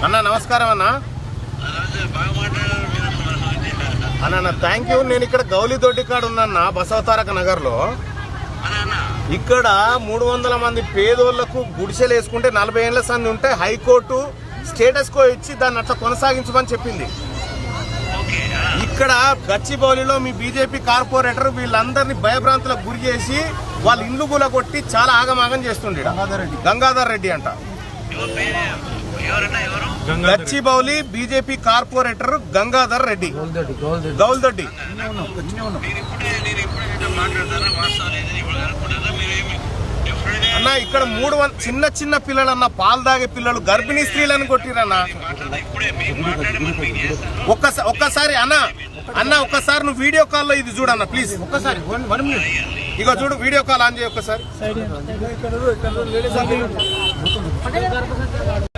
అన్న నమస్కారం అన్న. అన్న థ్యాంక్ యూ. నేను ఇక్కడ గౌలిదొడ్డి కాడ ఉన్నాన్న, బసవతారక నగర్ లో. ఇక్కడ 300 మంది పేదోళ్లకు గుడిసెలు వేసుకుంటే 40 ఏళ్ల సంది ఉంటే హైకోర్టు స్టేటస్ కో ఇచ్చి దాన్ని అట్లా కొనసాగించమని చెప్పింది. ఇక్కడ గచ్చిబౌలిలో మీ బీజేపీ కార్పొరేటర్ వీళ్ళందరినీ భయభ్రాంతులకు గురి చేసి వాళ్ళ ఇండ్లు కూలగొట్టి చాలా ఆగమాగం చేస్తుండే. గంగాధర్ రెడ్డి అంట. Gachibowli BJP corporator Gangadhar Reddy, Gowlidoddi. అన్న ఇక్కడ 300 చిన్న చిన్న పిల్లలన్న, పాలు తాగే పిల్లలు, గర్భిణీ స్త్రీలను కొట్టిరన్న. ఒక్కసారి అన్న ఒక్కసారి నువ్వు వీడియో కాల్లో ఇది చూడన్న ప్లీజ్. ఒక్కసారి ఇగో చూడు, వీడియో కాల్ ఆన్ చేయి ఒక్కసారి.